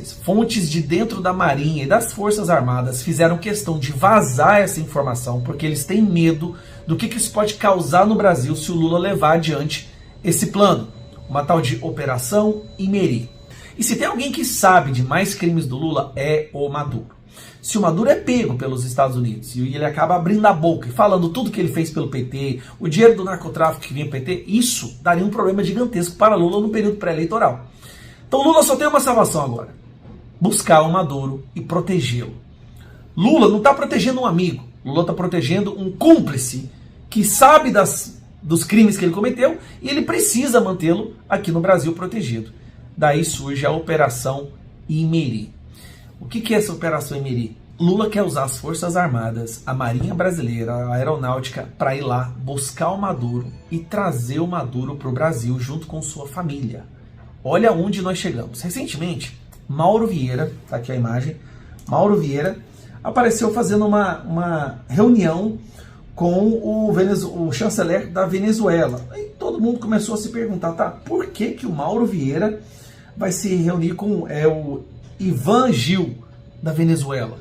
vocês. Fontes de dentro da Marinha e das Forças Armadas fizeram questão de vazar essa informação porque eles têm medo do que isso pode causar no Brasil se o Lula levar adiante esse plano, uma tal de Operação Imerê. E se tem alguém que sabe de mais crimes do Lula, é o Maduro. Se o Maduro é pego pelos Estados Unidos e ele acaba abrindo a boca e falando tudo que ele fez pelo PT, o dinheiro do narcotráfico que vinha do PT, isso daria um problema gigantesco para Lula no período pré-eleitoral. Então Lula só tem uma salvação agora: buscar o Maduro e protegê-lo. Lula não está protegendo um amigo, Lula está protegendo um cúmplice que sabe dos crimes que ele cometeu e ele precisa mantê-lo aqui no Brasil protegido. Daí surge a Operação Imerê. O que é essa Operação Imerê? Lula quer usar as Forças Armadas, a Marinha Brasileira, a Aeronáutica, para ir lá buscar o Maduro e trazer o Maduro para o Brasil junto com sua família. Olha onde nós chegamos. Recentemente, Mauro Vieira, tá aqui a imagem, Mauro Vieira apareceu fazendo uma reunião com o chanceler da Venezuela. Aí todo mundo começou a se perguntar, tá, por que o Mauro Vieira vai se reunir com o Ivan Gil da Venezuela?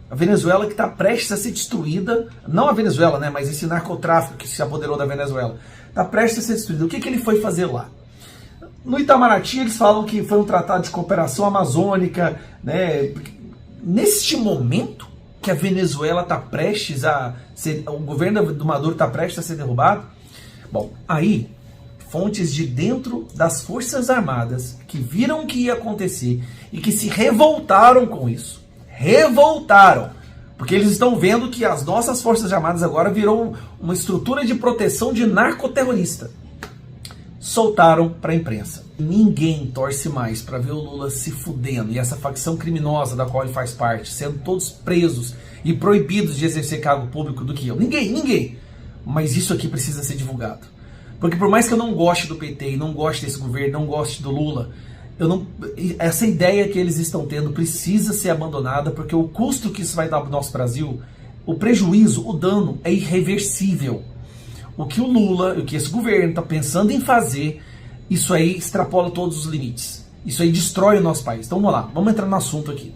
A Venezuela que está prestes a ser destruída, não a Venezuela, né, mas esse narcotráfico que se apoderou da Venezuela, está prestes a ser destruído. O que ele foi fazer lá? No Itamaraty eles falam que foi um tratado de cooperação amazônica, né? Neste momento que a Venezuela está prestes a ser, o governo do Maduro está prestes a ser derrubado, bom, aí fontes de dentro das Forças Armadas que viram o que ia acontecer e que se revoltaram com isso. Revoltaram, porque eles estão vendo que as nossas Forças Armadas agora virou uma estrutura de proteção de narcoterrorista. Soltaram para a imprensa. Ninguém torce mais para ver o Lula se fudendo e essa facção criminosa da qual ele faz parte, sendo todos presos e proibidos de exercer cargo público do que eu. Ninguém. Mas isso aqui precisa ser divulgado. Porque por mais que eu não goste do PT e não goste desse governo, não goste do Lula, essa ideia que eles estão tendo precisa ser abandonada, porque o custo que isso vai dar para o nosso Brasil, o prejuízo, o dano é irreversível. O que o Lula, o que esse governo está pensando em fazer, isso aí extrapola todos os limites. Isso aí destrói o nosso país. Então vamos lá, vamos entrar no assunto aqui.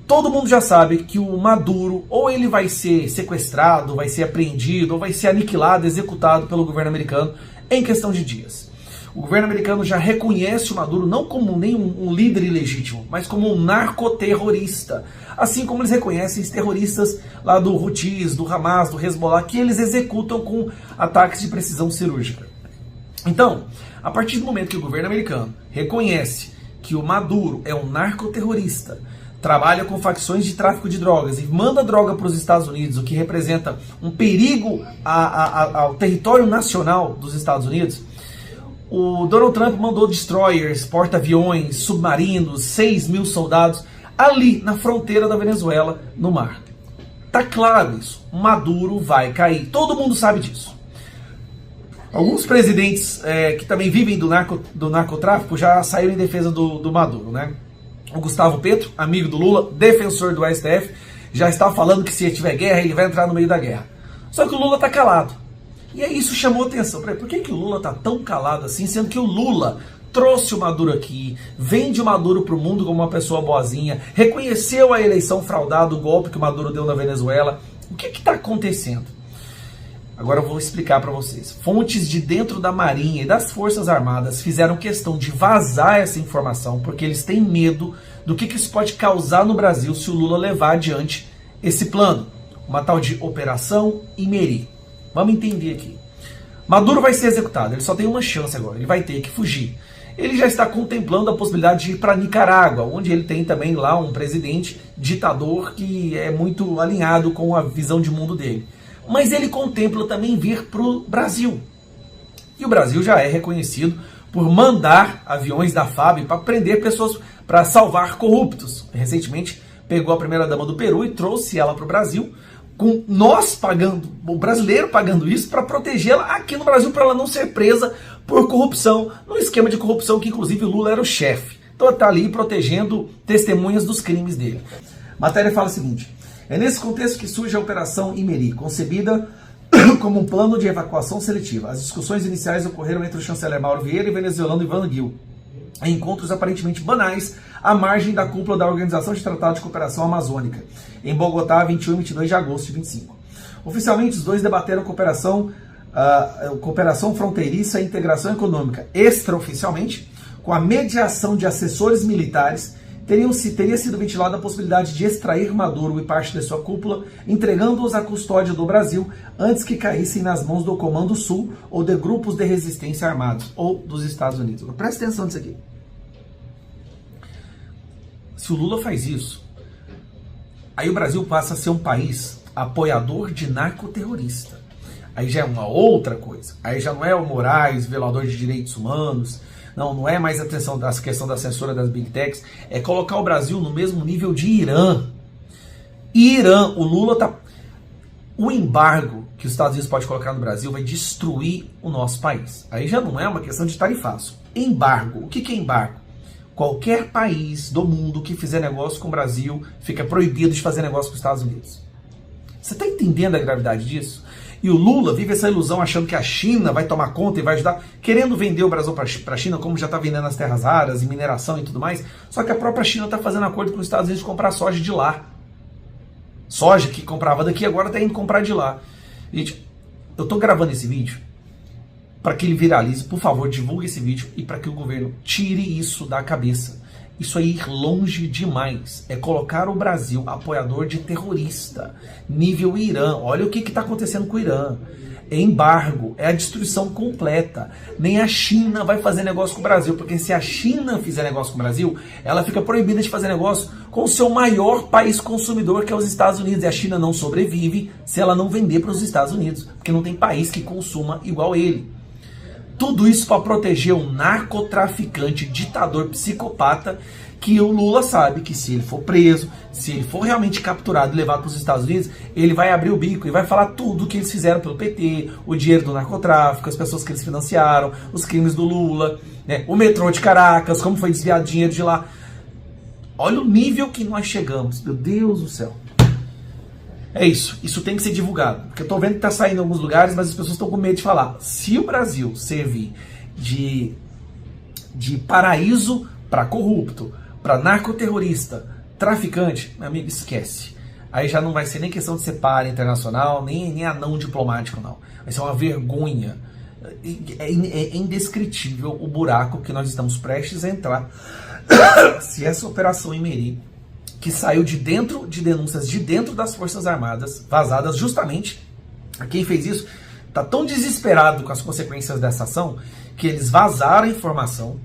Todo mundo já sabe que o Maduro, ou ele vai ser sequestrado, vai ser apreendido, ou vai ser aniquilado, executado pelo governo americano em questão de dias. O governo americano já reconhece o Maduro não como nem um líder ilegítimo, mas como um narcoterrorista. Assim como eles reconhecem os terroristas lá do Houthis, do Hamas, do Hezbollah, que eles executam com ataques de precisão cirúrgica. Então, a partir do momento que o governo americano reconhece que o Maduro é um narcoterrorista, trabalha com facções de tráfico de drogas e manda droga para os Estados Unidos, o que representa um perigo ao território nacional dos Estados Unidos, o Donald Trump mandou destroyers, porta-aviões, submarinos, 6 mil soldados ali na fronteira da Venezuela, no mar. Tá claro isso. Maduro vai cair. Todo mundo sabe disso. Alguns presidentes que também vivem do narcotráfico já saíram em defesa do Maduro, né? O Gustavo Petro, amigo do Lula, defensor do STF, já está falando que se tiver guerra, ele vai entrar no meio da guerra. Só que o Lula tá calado. E aí isso chamou atenção. Por que o Lula tá tão calado assim, sendo que o Lula trouxe o Maduro aqui, vende o Maduro pro mundo como uma pessoa boazinha, reconheceu a eleição fraudada, o golpe que o Maduro deu na Venezuela? O que está acontecendo? Agora eu vou explicar para vocês. Fontes de dentro da Marinha e das Forças Armadas fizeram questão de vazar essa informação porque eles têm medo do que isso pode causar no Brasil se o Lula levar adiante esse plano, uma tal de Operação Imerê. Vamos entender aqui. Maduro vai ser executado, ele só tem uma chance agora, ele vai ter que fugir. Ele já está contemplando a possibilidade de ir para Nicarágua, onde ele tem também lá um presidente ditador que é muito alinhado com a visão de mundo dele. Mas ele contempla também vir para o Brasil. E o Brasil já é reconhecido por mandar aviões da FAB para prender pessoas, para salvar corruptos. Recentemente pegou a primeira-dama do Peru e trouxe ela para o Brasil, com nós pagando, o brasileiro pagando isso para protegê-la aqui no Brasil, para ela não ser presa por corrupção, num esquema de corrupção que inclusive o Lula era o chefe. Então está ali protegendo testemunhas dos crimes dele. A matéria fala o seguinte: é nesse contexto que surge a Operação Imerê, concebida como um plano de evacuação seletiva. As discussões iniciais ocorreram entre o chanceler Mauro Vieira e o venezuelano Ivan Gil. em encontros aparentemente banais à margem da cúpula da Organização de Tratado de Cooperação Amazônica, em Bogotá, 21 e 22 de agosto de 25. Oficialmente, os dois debateram cooperação fronteiriça e integração econômica. Extraoficialmente, com a mediação de assessores militares, teria sido ventilada a possibilidade de extrair Maduro e parte de sua cúpula, entregando-os à custódia do Brasil antes que caíssem nas mãos do Comando Sul ou de grupos de resistência armados, ou dos Estados Unidos. Presta atenção nisso aqui. Se o Lula faz isso, aí o Brasil passa a ser um país apoiador de narcoterrorista. Aí já é uma outra coisa. Aí já não é o Moraes, violador de direitos humanos. Não é mais a questão da censura das Big Techs. É colocar o Brasil no mesmo nível de Irã. Irã, o Lula tá... O embargo que os Estados Unidos pode colocar no Brasil vai destruir o nosso país. Aí já não é uma questão de tarifaço. Embargo. O que é embargo? Qualquer país do mundo que fizer negócio com o Brasil fica proibido de fazer negócio com os Estados Unidos. Você está entendendo a gravidade disso? E o Lula vive essa ilusão achando que a China vai tomar conta e vai ajudar, querendo vender o Brasil para a China, como já está vendendo as terras raras e mineração e tudo mais. Só que a própria China está fazendo acordo com os Estados Unidos de comprar soja de lá. Soja que comprava daqui agora está indo comprar de lá. Gente, eu estou gravando esse vídeo para que ele viralize. Por favor, divulgue esse vídeo e para que o governo tire isso da cabeça. Isso é ir longe demais. É colocar o Brasil apoiador de terrorista. Nível Irã. Olha o que está acontecendo com o Irã. É embargo. É a destruição completa. Nem a China vai fazer negócio com o Brasil. Porque se a China fizer negócio com o Brasil, ela fica proibida de fazer negócio com o seu maior país consumidor, que é os Estados Unidos. E a China não sobrevive se ela não vender para os Estados Unidos. Porque não tem país que consuma igual ele. Tudo isso para proteger um narcotraficante, ditador, psicopata, que o Lula sabe que se ele for preso, se ele for realmente capturado e levado para os Estados Unidos, ele vai abrir o bico e vai falar tudo o que eles fizeram pelo PT, o dinheiro do narcotráfico, as pessoas que eles financiaram, os crimes do Lula, né, o metrô de Caracas, como foi desviado dinheiro de lá. Olha o nível que nós chegamos, meu Deus do céu. É isso tem que ser divulgado, porque eu tô vendo que tá saindo em alguns lugares, mas as pessoas estão com medo de falar. Se o Brasil servir de paraíso para corrupto, para narcoterrorista, traficante, meu amigo, esquece. Aí já não vai ser nem questão de ser para internacional, nem anão diplomático, não. Vai ser uma vergonha. É indescritível o buraco que nós estamos prestes a entrar se essa operação Imerim, que saiu de dentro de denúncias de dentro das Forças Armadas, vazadas justamente, quem fez isso está tão desesperado com as consequências dessa ação, que eles vazaram a informação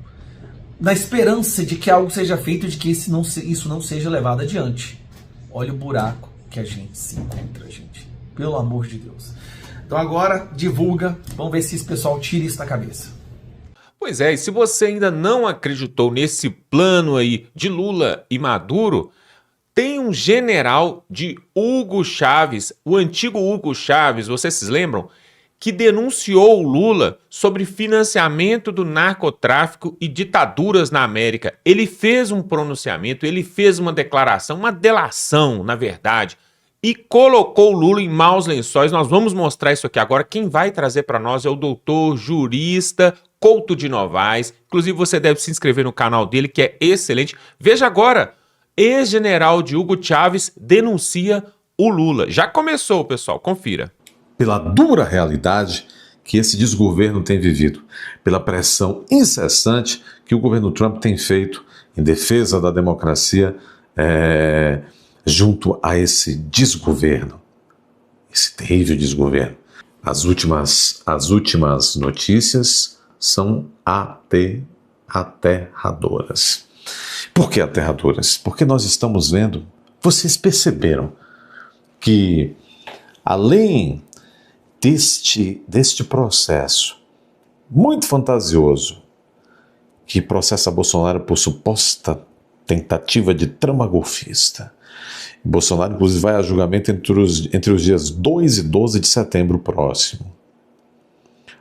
na esperança de que algo seja feito, de que isso não seja levado adiante. Olha o buraco que a gente se encontra, gente. Pelo amor de Deus. Então agora, divulga, vamos ver se esse pessoal tira isso da cabeça. Pois é, e se você ainda não acreditou nesse plano aí de Lula e Maduro, tem um general de Hugo Chávez, o antigo Hugo Chávez, vocês se lembram? Que denunciou o Lula sobre financiamento do narcotráfico e ditaduras na América. Ele fez um pronunciamento, ele fez uma declaração, uma delação, na verdade, e colocou o Lula em maus lençóis. Nós vamos mostrar isso aqui agora. Quem vai trazer para nós é o doutor jurista Couto de Novaes. Inclusive, você deve se inscrever no canal dele, que é excelente. Veja agora. Ex-general de Hugo Chávez denuncia o Lula. Já começou, pessoal, confira. Pela dura realidade que esse desgoverno tem vivido, pela pressão incessante que o governo Trump tem feito em defesa da democracia junto a esse desgoverno, esse terrível desgoverno. As últimas notícias são aterradoras. Por que aterradoras? Porque nós estamos vendo, vocês perceberam que além deste processo muito fantasioso que processa Bolsonaro por suposta tentativa de trama golfista, Bolsonaro inclusive vai a julgamento entre os dias 2 e 12 de setembro próximo.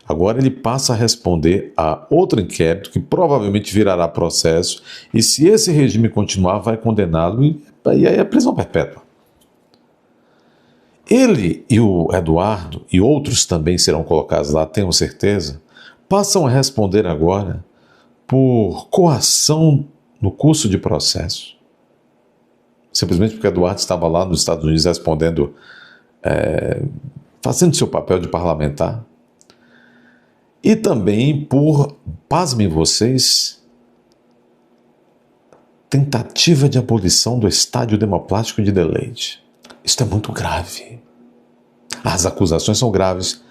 Agora ele passa a responder a outro inquérito que provavelmente virará processo e se esse regime continuar vai condená-lo e aí é prisão perpétua. Ele e o Eduardo e outros também serão colocados lá, tenho certeza, passam a responder agora por coação no curso de processo, simplesmente porque Eduardo estava lá nos Estados Unidos respondendo, fazendo seu papel de parlamentar, e também por, pasmem vocês, tentativa de abolição do estádio democrático de Deleite. Isto é muito grave. As acusações são graves,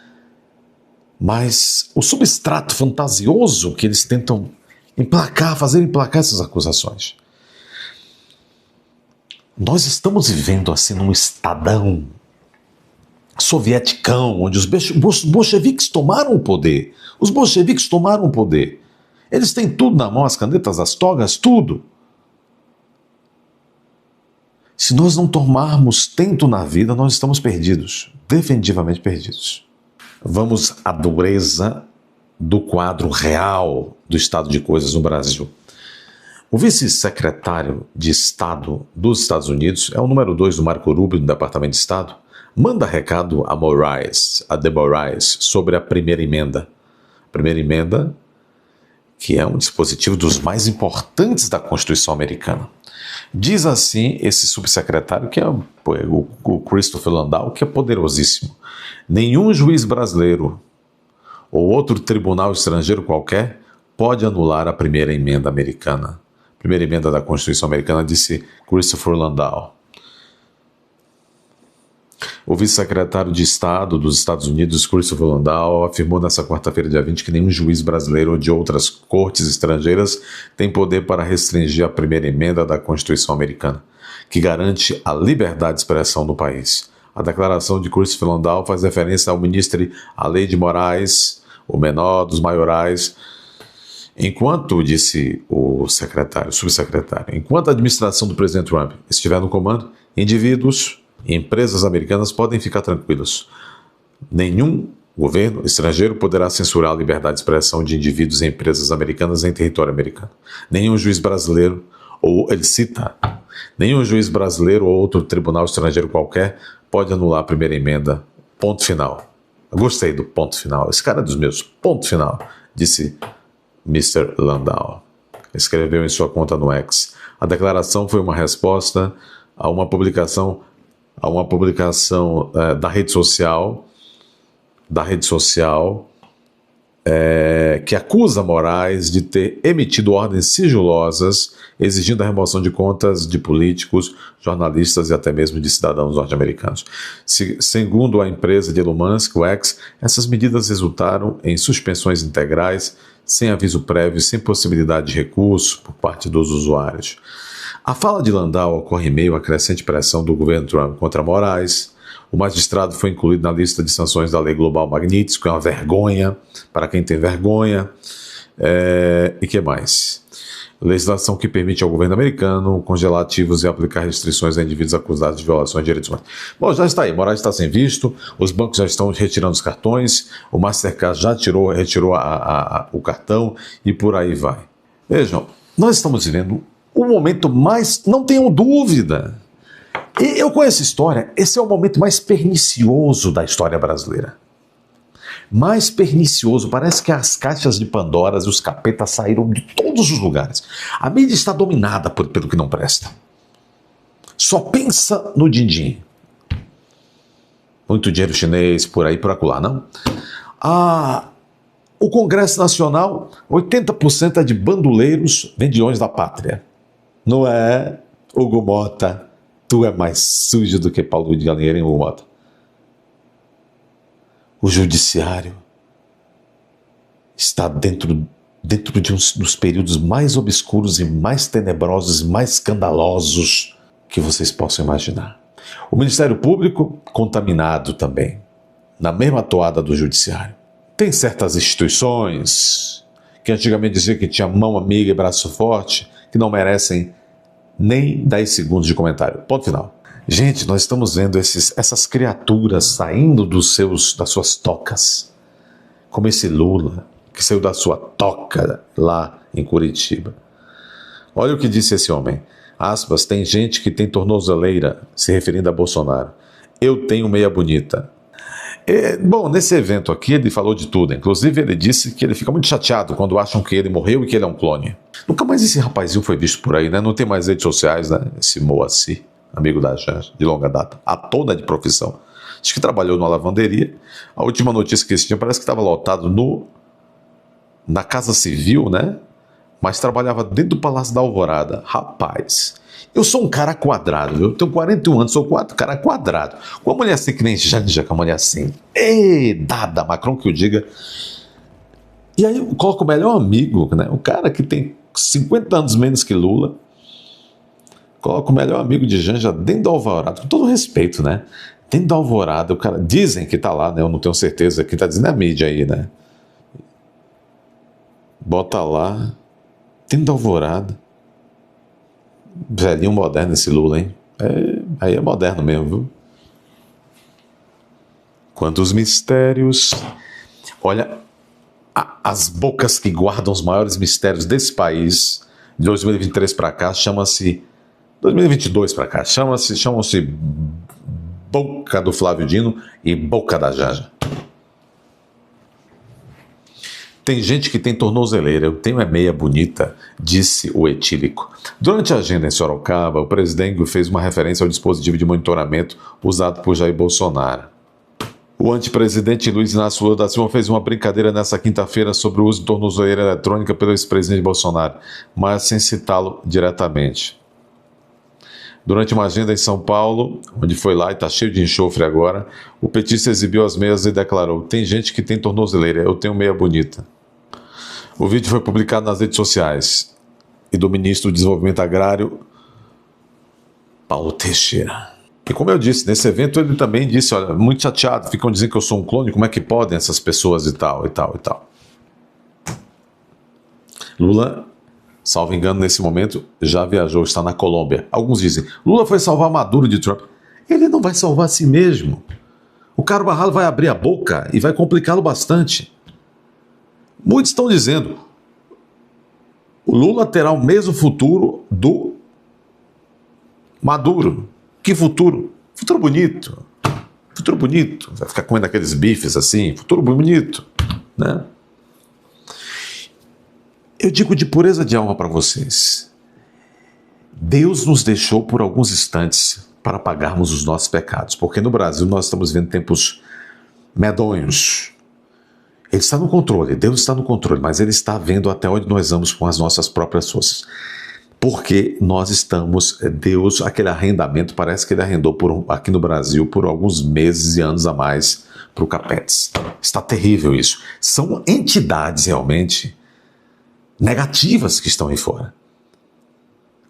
mas o substrato fantasioso que eles tentam fazer emplacar essas acusações. Nós estamos vivendo assim num estadão sovieticão, onde os bolcheviques tomaram o poder. Os bolcheviques tomaram o poder. Eles têm tudo na mão, as canetas, as togas, tudo. Se nós não tomarmos tento na vida, nós estamos perdidos, definitivamente perdidos. Vamos à dureza do quadro real do estado de coisas no Brasil. O vice-secretário de Estado dos Estados Unidos, é o número 2 do Marco Rubio, do Departamento de Estado, manda recado a De Moraes, sobre a primeira emenda. A primeira emenda, que é um dispositivo dos mais importantes da Constituição americana. Diz assim esse subsecretário, que é o Christopher Landau, que é poderosíssimo. Nenhum juiz brasileiro ou outro tribunal estrangeiro qualquer pode anular a primeira emenda americana. Primeira emenda da Constituição americana, disse Christopher Landau. O vice-secretário de Estado dos Estados Unidos, Christopher Landau, afirmou nesta quarta-feira, dia 20, que nenhum juiz brasileiro ou de outras cortes estrangeiras tem poder para restringir a primeira emenda da Constituição americana, que garante a liberdade de expressão no país. A declaração de Christopher Landau faz referência ao ministro Alei de Moraes, o menor dos maiorais, enquanto, disse o subsecretário, enquanto a administração do presidente Trump estiver no comando, indivíduos e empresas americanas podem ficar tranquilos. Nenhum governo estrangeiro poderá censurar a liberdade de expressão de indivíduos e empresas americanas em território americano. Nenhum juiz brasileiro, nenhum juiz brasileiro ou outro tribunal estrangeiro qualquer pode anular a primeira emenda. Ponto final. Eu gostei do ponto final. Esse cara é dos meus. Ponto final, disse Mr. Landau. Escreveu em sua conta no X. A declaração foi uma resposta a uma publicação da rede social que acusa Moraes de ter emitido ordens sigilosas exigindo a remoção de contas de políticos, jornalistas e até mesmo de cidadãos norte-americanos. Segundo a empresa de Elon Musk, o X, essas medidas resultaram em suspensões integrais, sem aviso prévio e sem possibilidade de recurso por parte dos usuários. A fala de Landau ocorre em meio à crescente pressão do governo Trump contra Moraes. O magistrado foi incluído na lista de sanções da Lei Global Magnitsky, que é uma vergonha para quem tem vergonha. E que mais? Legislação que permite ao governo americano congelar ativos e aplicar restrições a indivíduos acusados de violações de direitos humanos. Bom, já está aí. Moraes está sem visto, os bancos já estão retirando os cartões, o Mastercard já retirou o cartão e por aí vai. Vejam, nós estamos vivendo o momento mais, não tenham dúvida. E eu conheço a história, esse é o momento mais pernicioso da história brasileira. Mais pernicioso, parece que as caixas de Pandora e os capetas saíram de todos os lugares. A mídia está dominada pelo que não presta. Só pensa no din-din. Muito dinheiro chinês, por aí, por acolá, não? O Congresso Nacional, 80% é de bandoleiros, vendilhões da pátria. Não é, Hugo Mota? Tu é mais sujo do que Paulo de Galinheiro, hein, Hugo Mota? O judiciário está dentro de um dos períodos mais obscuros e mais tenebrosos e mais escandalosos que vocês possam imaginar. O Ministério Público, contaminado também, na mesma toada do judiciário. Tem certas instituições que antigamente diziam que tinha mão amiga e braço forte, que não merecem nem 10 segundos de comentário. Ponto final. Gente, nós estamos vendo essas criaturas saindo das suas tocas. Como esse Lula, que saiu da sua toca lá em Curitiba. Olha o que disse esse homem. Aspas, tem gente que tem tornozeleira, se referindo a Bolsonaro. Eu tenho meia bonita. Bom, nesse evento aqui ele falou de tudo. Inclusive ele disse que ele fica muito chateado quando acham que ele morreu e que ele é um clone. Nunca mais esse rapazinho foi visto por aí, né? Não tem mais redes sociais, né? Esse Moacir, amigo da Janja, de longa data, atona de profissão. Acho que trabalhou numa lavanderia. A última notícia que eles tinham parece que estava lotado na Casa Civil, né? Mas trabalhava dentro do Palácio da Alvorada. Rapaz, eu sou um cara quadrado, viu? Eu tenho 41 anos, sou cara quadrado. Com uma mulher assim que nem Janja, com uma mulher assim. Dada, Macron que o diga. E aí eu coloco o melhor amigo, né? O cara que tem 50 anos menos que Lula. Coloco o melhor amigo de Janja dentro da Alvorada, com todo respeito, né? Dentro da Alvorada, o cara, dizem que tá lá, né? Eu não tenho certeza, quem tá dizendo é a mídia aí, né? Bota lá, dentro da Alvorada. Velhinho moderno esse Lula, hein? Aí é moderno mesmo, viu? Quantos mistérios. Olha, as bocas que guardam os maiores mistérios desse país, de 2023 para cá, chama-se 2022 para cá, chamam-se boca do Flávio Dino e boca da Janja. Tem gente que tem tornozeleira, eu tenho meia bonita, disse o etílico. Durante a agenda em Sorocaba, o presidente fez uma referência ao dispositivo de monitoramento usado por Jair Bolsonaro. O antepresidente Luiz Inácio Lula da Silva fez uma brincadeira nessa quinta-feira sobre o uso de tornozeleira eletrônica pelo ex-presidente Bolsonaro, mas sem citá-lo diretamente. Durante uma agenda em São Paulo, onde foi lá e está cheio de enxofre agora, o petista exibiu as meias e declarou: tem gente que tem tornozeleira, eu tenho meia bonita. O vídeo foi publicado nas redes sociais e do ministro do Desenvolvimento Agrário, Paulo Teixeira. E como eu disse, nesse evento ele também disse, olha, muito chateado, ficam dizendo que eu sou um clone, como é que podem essas pessoas e tal. Lula, salvo engano, nesse momento, já viajou, está na Colômbia. Alguns dizem, Lula foi salvar Maduro de Trump. Ele não vai salvar a si mesmo. O Carvajal vai abrir a boca e vai complicá-lo bastante. Muitos estão dizendo, o Lula terá o mesmo futuro do Maduro. Que futuro? Futuro bonito. Futuro bonito. Vai ficar comendo aqueles bifes assim. Futuro bonito. Né? Eu digo de pureza de alma para vocês. Deus nos deixou por alguns instantes para pagarmos os nossos pecados. Porque no Brasil nós estamos vendo tempos medonhos. Ele está no controle. Deus está no controle. Mas Ele está vendo até onde nós vamos com as nossas próprias forças. Porque nós estamos, Deus, aquele arrendamento, parece que ele arrendou aqui no Brasil por alguns meses e anos a mais para o Capetes. Está terrível isso. São entidades realmente negativas que estão aí fora.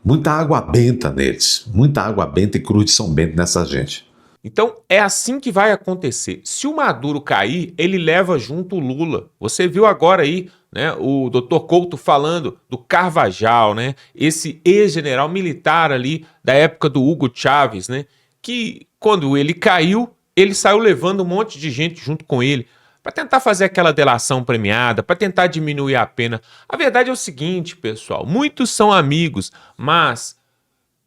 Muita água benta neles, muita água benta e cruz de São Bento nessa gente. Então é assim que vai acontecer. Se o Maduro cair, ele leva junto o Lula. Você viu agora aí, né, o Dr. Couto falando do Carvajal, né, esse ex-general militar ali da época do Hugo Chávez, né, que quando ele caiu, ele saiu levando um monte de gente junto com ele para tentar fazer aquela delação premiada, para tentar diminuir a pena. A verdade é o seguinte, pessoal, muitos são amigos, mas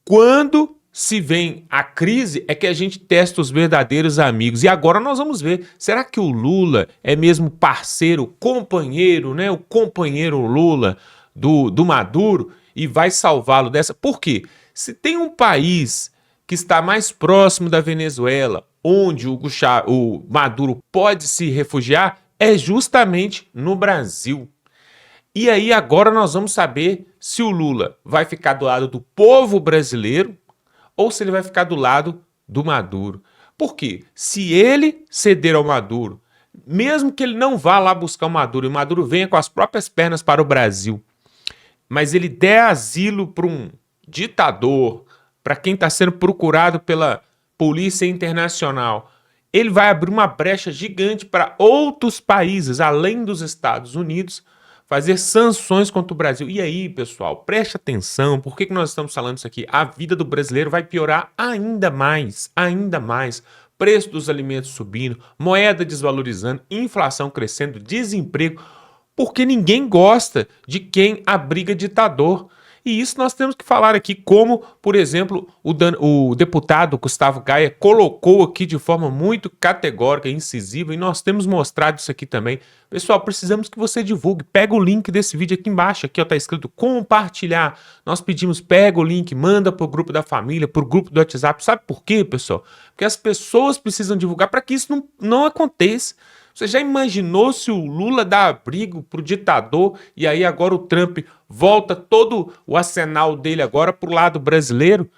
quando se vem a crise é que a gente testa os verdadeiros amigos. E agora nós vamos ver, será que o Lula é mesmo parceiro, companheiro, né? O companheiro Lula do Maduro e vai salvá-lo dessa? Por quê? Se tem um país que está mais próximo da Venezuela, onde o Maduro pode se refugiar, é justamente no Brasil. E aí agora nós vamos saber se o Lula vai ficar do lado do povo brasileiro ou se ele vai ficar do lado do Maduro. Por quê? Se ele ceder ao Maduro, mesmo que ele não vá lá buscar o Maduro, e o Maduro venha com as próprias pernas para o Brasil, mas ele der asilo para um ditador, para quem está sendo procurado pela Polícia Internacional, ele vai abrir uma brecha gigante para outros países, além dos Estados Unidos, fazer sanções contra o Brasil. E aí, pessoal, preste atenção, por que nós estamos falando isso aqui? A vida do brasileiro vai piorar ainda mais, preço dos alimentos subindo, moeda desvalorizando, inflação crescendo, desemprego, porque ninguém gosta de quem abriga ditador. E isso nós temos que falar aqui, como, por exemplo, o deputado Gustavo Gaia colocou aqui de forma muito categórica e incisiva, e nós temos mostrado isso aqui também. Pessoal, precisamos que você divulgue. Pega o link desse vídeo aqui embaixo, aqui ó, tá escrito compartilhar. Nós pedimos, pega o link, manda pro grupo da família, pro grupo do WhatsApp. Sabe por quê, pessoal? Porque as pessoas precisam divulgar para que isso não aconteça. Você já imaginou se o Lula dá abrigo pro ditador e aí agora o Trump volta todo o arsenal dele agora pro lado brasileiro?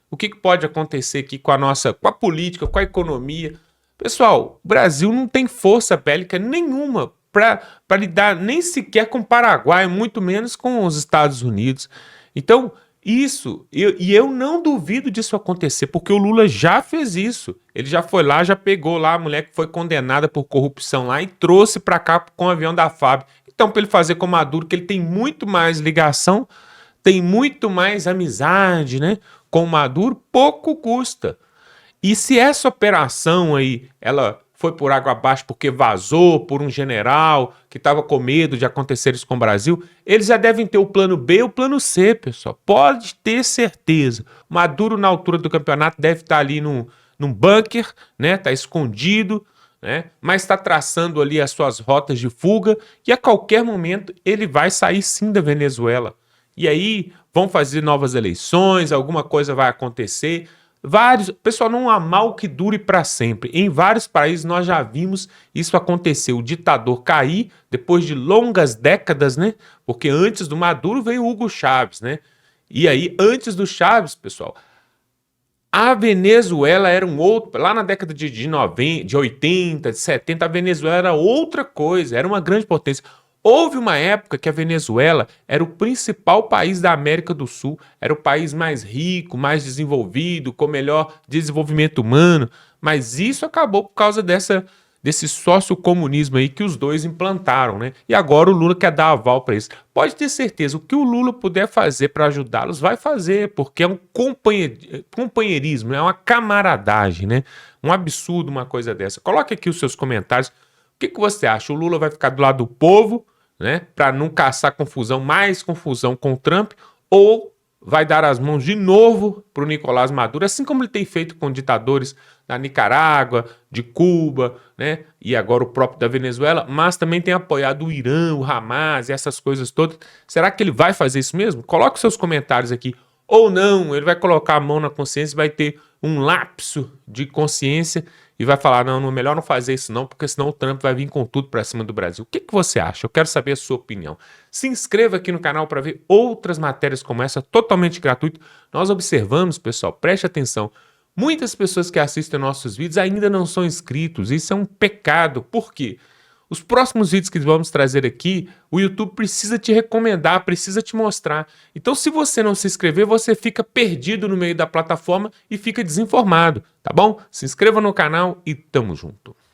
O que pode acontecer aqui com a política, com a economia? Pessoal, o Brasil não tem força bélica nenhuma para lidar nem sequer com o Paraguai, muito menos com os Estados Unidos. Então, eu não duvido disso acontecer, porque o Lula já fez isso. Ele já foi lá, já pegou lá a mulher que foi condenada por corrupção lá e trouxe para cá com o avião da FAB. Então, para ele fazer com o Maduro, que ele tem muito mais ligação, tem muito mais amizade, né, com o Maduro, pouco custa. E se essa operação aí, ela foi por água abaixo porque vazou por um general que estava com medo de acontecer isso com o Brasil, eles já devem ter o plano B e o plano C, pessoal. Pode ter certeza. Maduro, na altura do campeonato, deve estar ali num bunker, né? Está escondido, né? Mas está traçando ali as suas rotas de fuga e a qualquer momento ele vai sair sim da Venezuela. E aí vão fazer novas eleições, alguma coisa vai acontecer. Pessoal, não há mal que dure para sempre. Em vários países nós já vimos isso acontecer. O ditador cair depois de longas décadas, né? Porque antes do Maduro veio Hugo Chávez, né? E aí, antes do Chávez, pessoal, a Venezuela era um outro. Lá na década de 90, de 80, de 70, a Venezuela era outra coisa, era uma grande potência. Houve uma época que a Venezuela era o principal país da América do Sul, era o país mais rico, mais desenvolvido, com melhor desenvolvimento humano, mas isso acabou por causa desse sociocomunismo aí que os dois implantaram, né? E agora o Lula quer dar aval para isso. Pode ter certeza, o que o Lula puder fazer para ajudá-los, vai fazer, porque é um companheirismo, é uma camaradagem, né? Um absurdo uma coisa dessa. Coloque aqui os seus comentários. O que você acha? O Lula vai ficar do lado do povo, né, para não caçar confusão, mais confusão com o Trump, ou vai dar as mãos de novo para o Nicolás Maduro, assim como ele tem feito com ditadores da Nicarágua, de Cuba, né, e agora o próprio da Venezuela, mas também tem apoiado o Irã, o Hamas e essas coisas todas. Será que ele vai fazer isso mesmo? Coloque seus comentários aqui. Ou não, ele vai colocar a mão na consciência, vai ter um lapso de consciência e vai falar, não, melhor não fazer isso não, porque senão o Trump vai vir com tudo para cima do Brasil. O que você acha? Eu quero saber a sua opinião. Se inscreva aqui no canal para ver outras matérias como essa, totalmente gratuito. Nós observamos, pessoal, preste atenção, muitas pessoas que assistem nossos vídeos ainda não são inscritos. Isso é um pecado. Por quê? Os próximos vídeos que vamos trazer aqui, o YouTube precisa te recomendar, precisa te mostrar. Então, se você não se inscrever, você fica perdido no meio da plataforma e fica desinformado, tá bom? Se inscreva no canal e tamo junto.